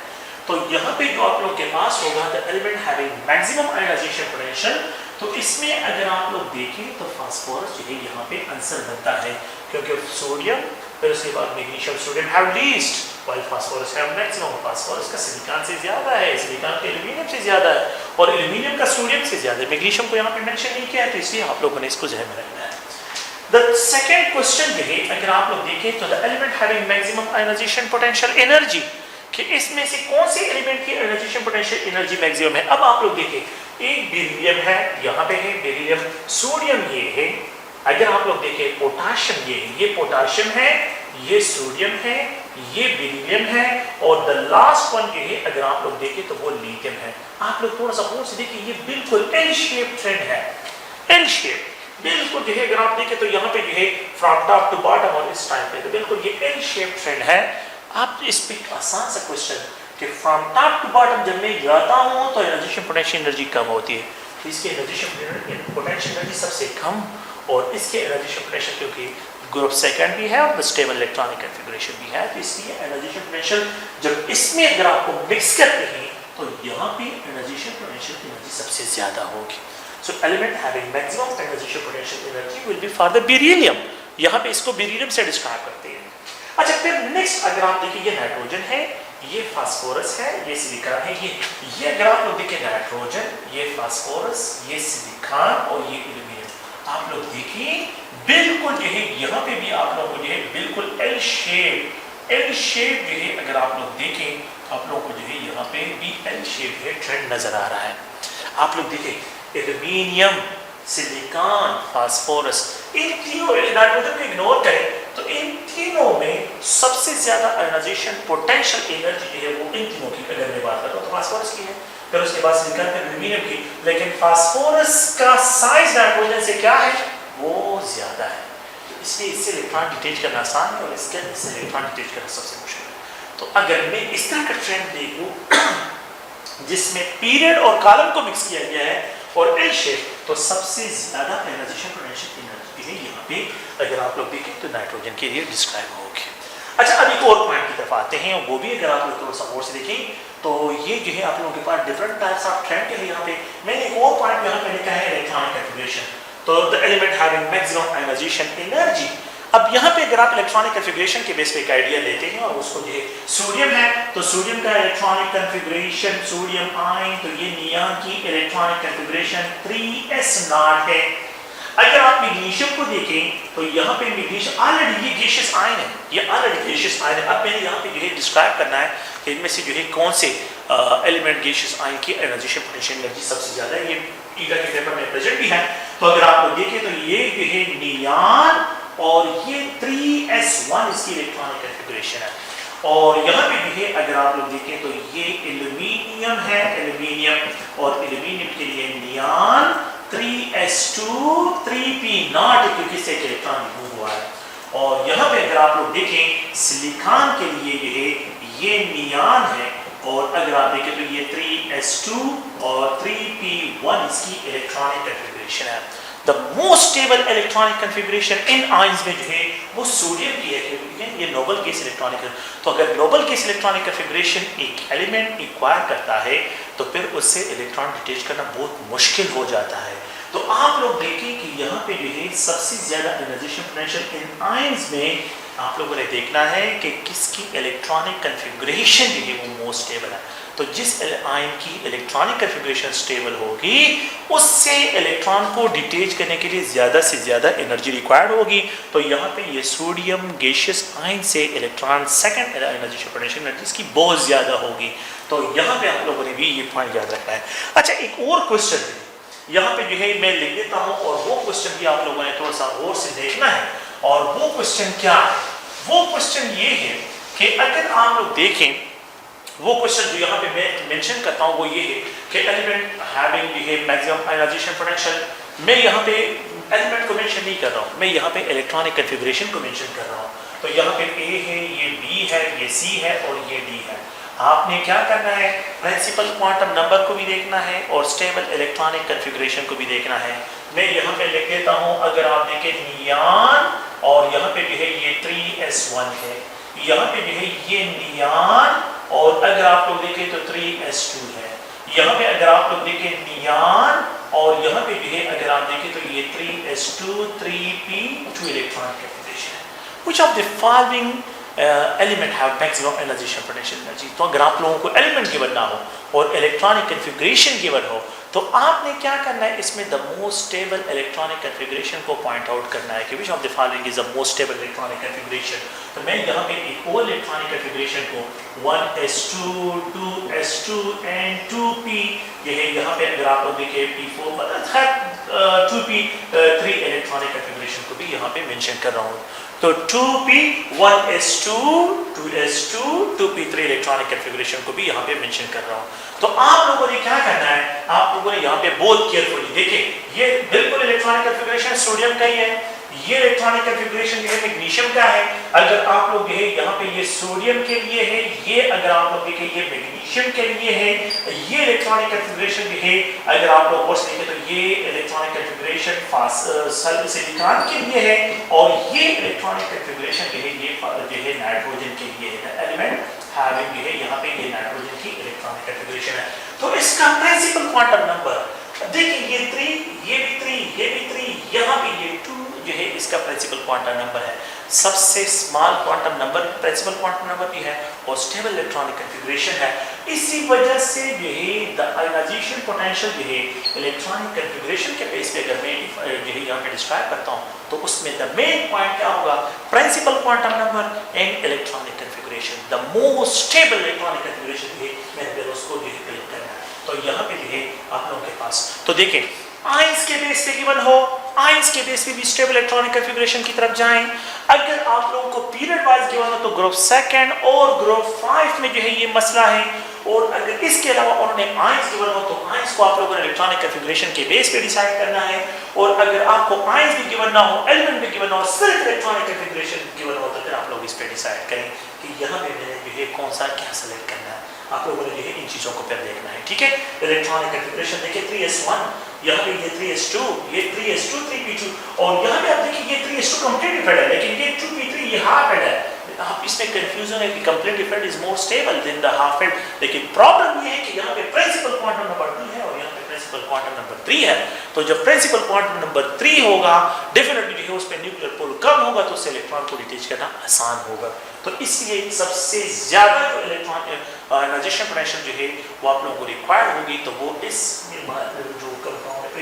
तो यहाँ पे जो आप लोग के पास होगा the element having maximum ionisation potential, तो इसमें अगर आप लोग देखें तो फास्फोरस जो है यहाँ पे आंसर बनता है, क्योंकि सोडियम फिर उसके बाद magnesium sodium have least while phosphorus have maximum. Phosphorus का सिलिकॉन से ज्यादा है, सिलिकॉन का एल्यूमिनियम से ज्यादा है, और एल्यूमिनियम का सोडियम से ज्यादा है। मैग्नीशियम को यहाँ पे मेंशन नहीं किया है, तो इसलिए आप लोगों ने इसको ध्यान में रखना है। द सेकंड क्वेश्चन जो है अगर आप लोग देखें तो the element having maximum ionization potential energy, कि इसमें से कौन से एलिमेंट की आयोनाइजेशन पोटेंशियल एनर्जी मैक्सिमम है। अब आप लोग देखें एक बेरिलियम है, यहाँ पे है बेरिलियम, सोडियम ये है, अगर आप लोग देखें पोटाशियम ये है, ये पोटाशियम है, ये सोडियम है, ये बेरिलियम है, और द लास्ट वन ये है अगर आप लोग देखें तो वो लिथियम है। आप लोग थोड़ा सा और से देखिए ये बिल्कुल एल शेप ट्रेंड है, एल शेप बिल्कुल जो है अगर आप देखें तो यहाँ पे जो है फ्रॉम टॉप टू बॉटम और इस टाइम पे तो बिल्कुल ये एल शेप ट्रेंड है। आप इस पे आसान सा क्वेश्चन कि फ्रॉम टॉप टू बॉटम जब मैं जाता हूँ तो एनर्जी पोटेंशियल एनर्जी कम होती है, तो इसकी एनर्जी पोटेंशियल एनर्जी सबसे कम, और इसके एनर्जी पोटेंशियल क्योंकि ग्रुप सेकंड भी है और स्टेबल इलेक्ट्रॉनिक कॉन्फ़िगरेशन भी है, तो इसलिए एनर्जी पोटेंशियल जब इसमें अगर आपको मिक्स करते हैं तो यहाँ पे एनर्जी पोटेंशियल एनर्जी सबसे ज्यादा होगी। सो element having maximum energy potential energy will be for the beryllium, यहाँ पे इसको बेरिलियम से डिस्क्राइब करते हैं। अच्छा फिर नेक्स्ट अगर आप देखिए ये नाइट्रोजन है, ये फास्फोरस है, ये सिलिकॉन है, ये अगर आप लोग देखिए नाइट्रोजन, ये फास्फोरस, ये सिलिकॉन और ये एल्यूमिनियम। आप लोग देखिए बिल्कुल जो है यहाँ पे भी आप लोग जो है बिल्कुल एल शेप जो है अगर आप लोग देखें आप लोगों को जो है यहाँ पे भी एल शेप है ट्रेंड नजर आ रहा है। आप लोग देखें एल्यूमिनियम, सिलिकॉन, फास्फोरस, इन तीनों नाइट्रोजन को इग्नोर करें तो इन तीनों में सबसे ज्यादा आयोनाइजेशन पोटेंशियल एनर्जी जो है वो इन तीनों की अगर मैं बात करूँ तो फास्फोरस की है, फिर उसके बाद सिलिकॉन, फिर एल्यूमिनियम की। लेकिन फास्फोरस का साइज नाइट्रोजन से क्या है, वो ज्यादा है, इसलिए इससे इलेक्ट्रॉन डिटेच करना आसान है और इससे इलेक्ट्रॉन डिटेच करना सबसे मुश्किल है। तो अगर मैं इस तरह का ट्रेंड देखूं जिसमें पीरियड और कॉलम को मिक्स किया गया है और एल शेप, तो सबसे ज्यादा आयोनाइजेशन पोटेंशियल एनर्जी है यहाँ पे अगर आप लोग देखें तो नाइट्रोजन के लिए डिस्क्राइब होगी। अच्छा, अब एक और पॉइंट की तरफ आते हैं, वो भी अगर आप लोग थोड़ा सा और से देखें तो ये जो है आप लोगों के पास डिफरेंट टाइप्स ऑफ ट्रेंड के लिए यहाँ पे मैंने एक और पॉइंट यहाँ पे लिखा है इलेक्ट्रॉनिक कॉन्फ़िगरेशन, तो the element having maximum ionisation energy. अब यहाँ पे अगर आप इलेक्ट्रॉनिक कॉन्फ़िगरेशन के बेस पे एक आइडिया लेते हैं और उसको जो है सोडियम है तो सोडियम का इलेक्ट्रॉनिक कॉन्फ़िगरेशन सोडियम आयन, तो ये नियान की इलेक्ट्रॉनिक कॉन्फ़िगरेशन 3s0 है। अगर आप मैग्नीशियम को देखें तो यहाँ पे मैग्नीशियम ऑलरेडी ये गैसियस आयन है, ये ऑलरेडी गैसियस आयन है। अब मैंने यहाँ पे जो है डिस्क्राइब करना है कि इनमें से जो है कौन से एलिमेंट गैसियस आयन की आयोनाइजेशन पोटेंशियल एनर्जी सबसे ज्यादा है, ये ईगा के पेपर में प्रेजेंट भी है। तो अगर आप लोग देखें तो ये जो है नियान और ये 3s1 इसकी इलेक्ट्रॉनिक कॉन्फ़िगरेशन है, और यहाँ पे भी है अगर आप लोग देखें तो ये एल्यूमिनियम है, एल्यूमिनियम और एल्यूमिनियम के लिए नियान 3s2 3p0 क्योंकि इससे इलेक्ट्रॉन रिमूव हुआ है। और यहाँ पे अगर आप लोग देखें सिलिकॉन के लिए ये नियान है, और अगर आप देखें तो ये 3s2 और 3p1 इसकी इलेक्ट्रॉनिक कॉन्फ़िगरेशन है। The most stable electronic configuration in ions में जो है वो सोडियम की है, क्योंकि ये नोबल गैस इलेक्ट्रॉनिक है। तो अगर नोबल गैस इलेक्ट्रॉनिक कॉन्फ़िगरेशन एक एलिमेंट एक्वायर करता है तो फिर उससे इलेक्ट्रॉन डिटेच करना बहुत मुश्किल हो जाता है। तो आप लोग देखें कि यहाँ पे जो है सबसे ज्यादा आयोनाइजेशन पोटेंशियल इन आयंस में आप लोगों ने देखना है कि किसकी इलेक्ट्रॉनिक कॉन्फ़िगरेशन जो है वो मोस्ट स्टेबल है। तो जिस आयन की इलेक्ट्रॉनिक कॉन्फ़िगरेशन स्टेबल होगी उससे इलेक्ट्रॉन को डिटेच करने के लिए ज़्यादा से ज़्यादा एनर्जी रिक्वायर्ड होगी। तो यहाँ पे ये सोडियम गैसियस आयन से electron second ionization potential energy इसकी बहुत ज़्यादा होगी। तो यहाँ पे आप लोगों ने भी ये पॉइंट याद रखना है। अच्छा, एक और क्वेश्चन है यहाँ पे जो है मैं लिख देता हूँ, और वो क्वेश्चन भी आप लोगों ने थोड़ा सा और से देखना है। और वो क्वेश्चन क्या है, वो क्वेश्चन ये है कि अगर आप लोग देखें वो क्वेश्चन जो यहाँ पे मैं मेंशन करता हूँ वो ये है कि एलिमेंट हैविंग जो है मैक्सिमम आयोनाइजेशन पोटेंशियल, मैं यहाँ पे एलिमेंट को मेंशन नहीं कर रहा हूँ, मैं यहाँ पे इलेक्ट्रॉनिक कॉन्फ़िगरेशन को मेंशन कर रहा हूँ। तो यहाँ पे ए है, ये बी है, ये सी है और ये डी है। आपने क्या करना है, प्रिंसिपल क्वांटम नंबर को भी देखना है और स्टेबल इलेक्ट्रॉनिक कॉन्फ़िगरेशन को भी देखना है। मैं यहाँ पे लिख देता हूँ, अगर आप देखें नियान और यहाँ पे जो है ये 3s1 है, यहाँ पे जो है ये नियान और अगर आप लोग देखें तो 3s2 है, यहाँ पे अगर आप लोग देखें नियान और यहाँ पे जो है अगर आप देखें तो ये 3s2 3p2 इलेक्ट्रॉनिक कॉन्फ़िगरेशन है। Which of the following element have maximum ionization potential energy? तो अगर आप लोगों को एलिमेंट गिवन ना हो और इलेक्ट्रॉनिक कॉन्फ़िगरेशन गिवन हो तो आपने क्या करना है, इसमें the most stable electronic configuration को पॉइंट आउट करना है कि which of the following is the most stable electronic configuration. तो मैं यहाँ पे एक और इलेक्ट्रॉनिक कॉन्फ़िगरेशन को 1s2 2s2 एंड 2p, ये है यहाँ पे अगर आप लोग देखें p4 2p3 इलेक्ट्रॉनिक कॉन्फ़िगरेशन को भी यहाँ पे मेंशन कर रहा हूँ। तो 2p 1s2 2s2 2p3 electronic configuration को भी यहाँ पे मेंशन कर रहा हूँ। तो आप लोगों ने क्या करना है, आप लोगों ने यहाँ पे बहुत केयरफुली देखें, ये बिल्कुल इलेक्ट्रॉनिक कॉन्फ़िगरेशन सोडियम का ही है, ये इलेक्ट्रॉनिक कॉन्फ़िगरेशन जो है मैग्नीशियम का है। अगर आप लोग है यहाँ पे ये सोडियम के लिए है, ये अगर आप लोग देखें ये मैग्नीशियम के लिए है, ये इलेक्ट्रॉनिक कॉन्फ़िगरेशन जो है अगर आप लोग और देखें तो ये इलेक्ट्रॉनिक कॉन्फ़िगरेशन सिलिकॉन के लिए है, और ये इलेक्ट्रॉनिक कॉन्फ़िगरेशन जो है नाइट्रोजन के लिए है। एलिमेंट हैविंग जो है यहाँ पे ये नाइट्रोजन की इलेक्ट्रॉनिक कॉन्फ़िगरेशन है। तो इसका प्रिंसिपल क्वांटम नंबर देखिए ये 3, ये भी 3, ये भी 3, यहाँ भी ये 2 जो है इसका प्रिंसिपल क्वांटम नंबर है, सबसे small quantum number principal quantum number भी है और स्टेबल इलेक्ट्रॉनिक कॉन्फ़िगरेशन है। इसी वजह से जो है द आयोनाइजेशन पोटेंशियल जो है इलेक्ट्रॉनिक कॉन्फ़िगरेशन के बेस पे अगर मैं जो है यहाँ पे डिस्क्राइब करता हूँ तो उसमें द मेन पॉइंट क्या होगा, principal quantum number and electronic configuration, the most stable electronic configuration है, मैंने उसको जो है क्लिक करना है। तो यहाँ पे जो है आप लोगों के पास तो देखें आइंस के बेस पे गिवन हो, आइंस के बेस पे भी स्टेबल इलेक्ट्रॉनिक कॉन्फ़िगरेशन की तरफ जाएं। अगर आप लोगों को पीरियड वाइज गिवन हो तो ग्रुप 2 और ग्रुप 5 में जो है ये मसला है, और अगर इसके अलावा उन्होंने आइंस गिवन हो तो आइंस को आप लोगों ने इलेक्ट्रॉनिक कॉन्फ़िगरेशन के बेस पे डिसाइड करना है, और अगर आपको आइंस भी गिवन ना हो, एलिमेंट भी गिवन हो, सिर्फ इलेक्ट्रॉनिक कॉन्फ़िगरेशन गिवन हो तो फिर आप लोग इस पे डिसाइड करें कि यहाँ पे मैंने जो है कौन सा क्या सेलेक्ट करना है। आप लोगों ने जो है इन चीज़ों को फिर देखना है, ठीक है। इलेक्ट्रॉनिक कॉन्फ़िगरेशन देखिए 3s1, यहाँ पे ये 3s2, ये 3s2 3p2, और यहाँ पे आप देखिए ये 3s2 कंप्लीट डिफरेंट है, लेकिन ये 2p3 ये हाफ एड है। आप इसमें कंफ्यूजन है कि complete different is more stable than the half add, लेकिन प्रॉब्लम ये है कि यहाँ पे प्रिंसिपल क्वांटम नंबर 2 है और यहाँ पे प्रिंसिपल क्वांटम नंबर 3 है। तो जब प्रिंसिपल क्वांटम नंबर 3 होगा डेफिनेटली जो है उस पे न्यूक्लियर पोल कम होगा तो उससे इलेक्ट्रॉन को डिटैच करना आसान होगा। तो इसलिए सबसे ज्यादा जो इलेक्ट्रॉन आयोनाइजेशन पोटेंशियल जो है वो आप लोगों को रिक्वायर्ड होगी, तो वो इस जो कंपाउंड ए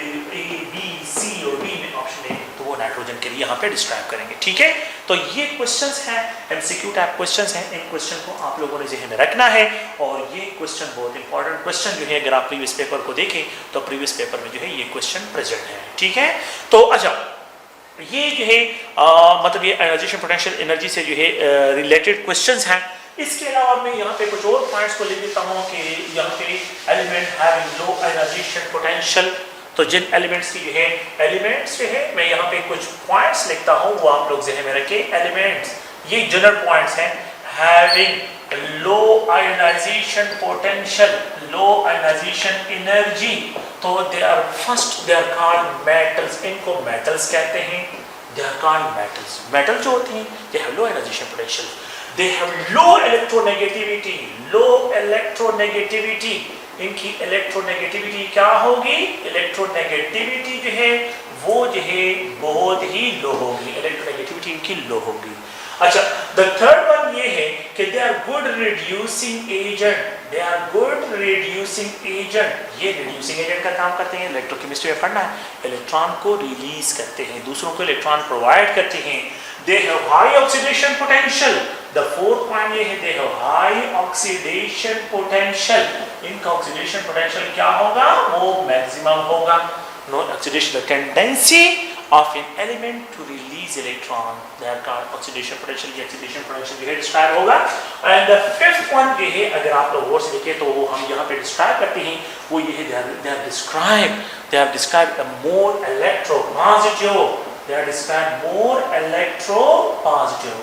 बी सी और डी में ऑप्शन है तो वो नाइट्रोजन के लिए यहाँ पे डिस्क्राइब करेंगे, ठीक है। तो ये क्वेश्चंस हैं, एमसीक्यू टाइप क्वेश्चंस हैं, इन क्वेश्चन को आप लोगों ने ज़हन में रखना है, और ये क्वेश्चन बहुत इंपॉर्टेंट क्वेश्चन जो है अगर आप प्रीवियस पेपर को देखें तो प्रीवियस पेपर में जो है ये क्वेश्चन प्रेजेंट है, ठीक है। तो अच्छा ये जो है मतलब ये आयोनाइजेशन पोटेंशियल एनर्जी से जो है रिलेटेड क्वेश्चंस हैं। इसके अलावा मैं यहाँ पे कुछ और पॉइंट्स को लिख देता हूँ कि यहाँ पे element having low ionisation potential, तो जिन एलिमेंट्स की जो है एलिमेंट्स जो है मैं यहाँ पे कुछ पॉइंट्स लिखता हूँ वो आप लोग ज़हन में रखें। एलिमेंट्स ये जनरल पॉइंट्स हैं, having low ionisation potential, low ionisation energy, तो they are first they are called metals, इनको मेटल्स कहते हैं, they are called metals. Metal जो होती हैं they have low ionisation potential, they have low electronegativity, low electronegativity, इनकी electronegativity क्या होगी, इलेक्ट्रोनेगेटिविटी जो है वो जो है बहुत ही लो होगी, इलेक्ट्रोनेगेटिविटी इनकी लो होगी। अच्छा द थर्ड वन ये है कि they are good reducing agent, they are good reducing agent, ये रिड्यूसिंग एजेंट का काम करते हैं, इलेक्ट्रोकेमिस्ट्री में पढ़ना है, इलेक्ट्रॉन को रिलीज करते हैं, दूसरों को इलेक्ट्रॉन प्रोवाइड करते हैं। They have high oxidation potential, the fourth point ये है they have high oxidation potential, इनका ऑक्सीडेशन पोटेंशियल क्या होगा, वो मैक्सिमम होगा। No oxidation the tendency of an element to release electron, they are called oxidation potential, ये oxidation potential जो है डिस्क्राइब होगा। and the fifth one जो है अगर आप लोग और से देखें तो वो हम यहाँ पे डिस्क्राइब करते हैं, वो ये है they have described a more electropositive, they are described more electropositive,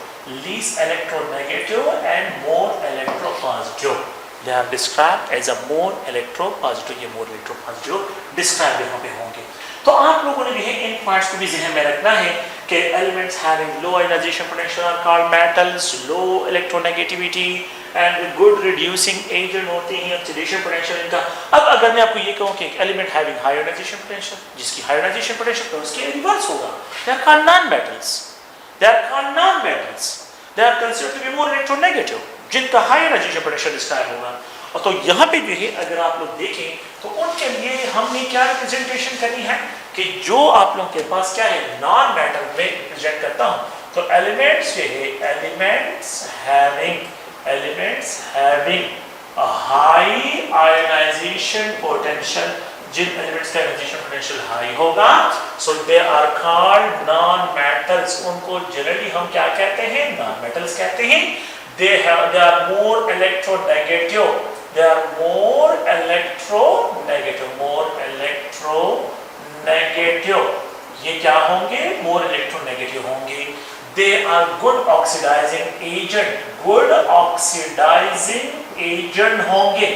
least electronegative and more electropositive, they are described as a more electropositive, ये more electropositive डिस्क्राइब यहाँ पे होंगे। तो आप लोगों ने भी है इन पॉइंट्स को भी ज़हन में रखना है कि elements having low ionisation potential are called metals, low electronegativity and good reducing agent होते हैं, ऑक्सीडेशन पोटेंशियल इनका। अब अगर मैं आपको ये कहूँ कि element having high ionisation potential, जिसकी हाई आयोनाइजेशन पोटेंशियल तो उसके रिवर्स होगा, they are called non metals, they are called non metals, they are considered to be more electronegative, जिनका हाई आयोनाइजेशन पोटेंशियल डिस्क्राइब होगा। और तो यहाँ पे जो है अगर आप लोग देखें तो उनके लिए हमने क्या रिप्रेजेंटेशन करनी है कि जो आप लोगों के पास क्या है नॉन मेटल में रिप्रेजेंट करता हूँ, तो एलिमेंट्स जो है elements having a high ionisation potential, जिन एलिमेंट्स का आयोनाइजेशन पोटेंशियल हाई होगा so they are called non metals, उनको जनरली हम क्या कहते हैं, नॉन मेटल्स कहते हैं। they are more electronegative, they are more electronegative, ये क्या होंगे, more electronegative होंगे। they are good oxidizing agent होंगे,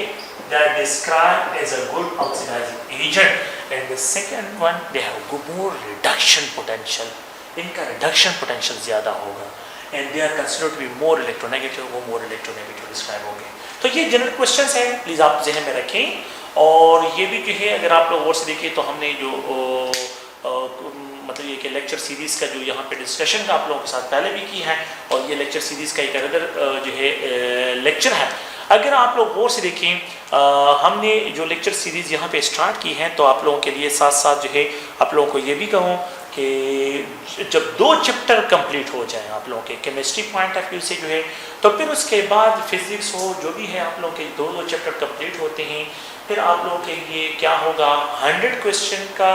they are described as a good oxidizing agent। and the second one they have more reduction potential, इनका reduction potential ज्यादा होगा। And they are considered to be more electronegative, वो more electronegative describe होंगे। तो ये general questions हैं, please आप जहन में रखें। और ये भी जो है अगर आप लोग और से देखिए तो हमने जो मतलब ये कि लेक्चर सीरीज़ का जो यहाँ पे डिस्कशन का आप लोगों के साथ पहले भी की है, और ये लेक्चर सीरीज़ का एक अदर जो है लेक्चर है। अगर आप लोग गौर से देखें हमने जो लेक्चर सीरीज़ यहाँ पे स्टार्ट की है, तो आप लोगों के लिए साथ साथ जो है आप लोगों को ये भी कहूँ कि जब 2 चैप्टर कंप्लीट हो जाए आप लोगों के केमिस्ट्री पॉइंट ऑफ व्यू से जो है, तो फिर उसके बाद फिजिक्स हो जो भी है आप लोगों के 2 चैप्टर कंप्लीट होते हैं, फिर आप लोगों के लिए क्या होगा 100 क्वेश्चन का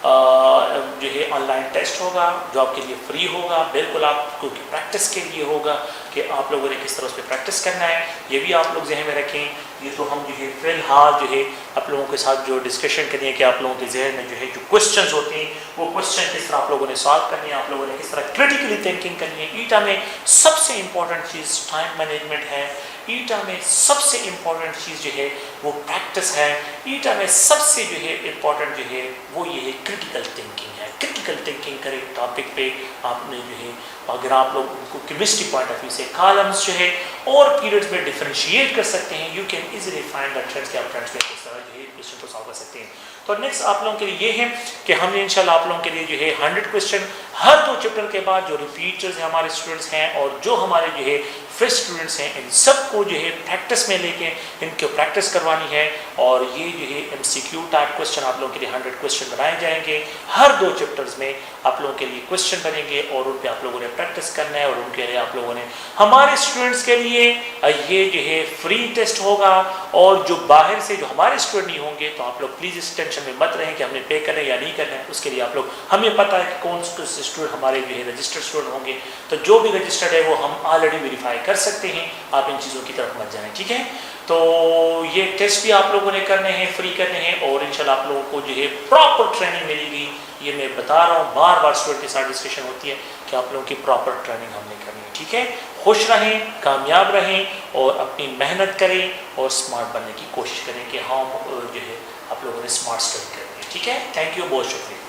जो है ऑनलाइन टेस्ट होगा, जो आपके लिए फ्री होगा, बिल्कुल आपको प्रैक्टिस के लिए होगा कि आप लोगों ने किस तरह उस पर प्रैक्टिस करना है। ये भी आप लोग जहन में रखें। ये तो हम जो है फिलहाल जो है आप लोगों के साथ जो डिस्कशन करें कि आप लोगों के जहन में जो है जो क्वेश्चंस होते हैं वो क्वेश्चन किस तरह आप लोगों ने सॉल्व करने हैं, आप लोगों ने किस तरह क्रिटिकली थिंकिंग करनी है। ईटा में सबसे इंपॉर्टेंट चीज़ टाइम मैनेजमेंट है। ईटा में सबसे इम्पॉर्टेंट चीज़ जो है वो प्रैक्टिस है। ईटा में सबसे जो है इम्पॉर्टेंट जो है वो ये है क्रिटिकल थिंकिंग है। क्रिटिकल थिंकिंग करें टॉपिक पे आपने जो है, अगर आप लोग उनको केमिस्ट्री पॉइंट ऑफ व्यू से कॉलम्स जो है और पीरियड्स में डिफरेंशिएट कर सकते हैं, you can easily find the trends के आप ट्रेंड्स में किस तरह जो है क्वेश्चन को सॉल्व कर सकते हैं। तो नेक्स्ट आप लोगों के लिए ये है कि हमने इंशाल्लाह आप लोगों के लिए जो है 100 क्वेश्चन हर 2 चैप्टर के बाद जो रिपीटर्स हैं हमारे स्टूडेंट्स हैं और जो हमारे जो है फ्रेश स्टूडेंट्स हैं, इन सबको जो है प्रैक्टिस में लेके इनको प्रैक्टिस करवानी है। और ये जो है MCQ टाइप क्वेश्चन आप लोगों के लिए 100 क्वेश्चन बनाए जाएंगे। हर 2 चैप्टर्स में आप लोगों के लिए क्वेश्चन बनेंगे और उन पे आप लोगों ने प्रैक्टिस करना है। और उनके लिए आप लोगों ने हमारे स्टूडेंट्स के लिए ये जो है फ्री टेस्ट होगा। और जो बाहर से जो हमारे स्टूडेंट नहीं होंगे तो आप लोग प्लीज़ इस टेंशन में मत रहें कि हमने पे करना है या नहीं करना है। उसके लिए आप लोग, हमें पता है कि कौन से स्टूडेंट हमारे जो है रजिस्टर्ड स्टूडेंट होंगे, तो जो भी रजिस्टर्ड है वो हम ऑलरेडी वेरीफाई कर सकते हैं। आप इन चीज़ों की तरफ मत जाएं, ठीक है। तो ये टेस्ट भी आप लोगों ने करने हैं, फ्री करने हैं, और इंशाल्लाह आप लोगों को जो है प्रॉपर ट्रेनिंग मिलेगी। ये मैं बता रहा हूँ, बार बार स्टूडेंट के साथ डिस्कशन होती है कि आप लोगों की प्रॉपर ट्रेनिंग हमने करनी है, ठीक है। खुश रहें, कामयाब रहें और अपनी मेहनत करें और स्मार्ट बनने की कोशिश करें कि हम जो है आप लोगों ने स्मार्ट स्टडी करनी है, ठीक है। थैंक यू, बहुत शुक्रिया।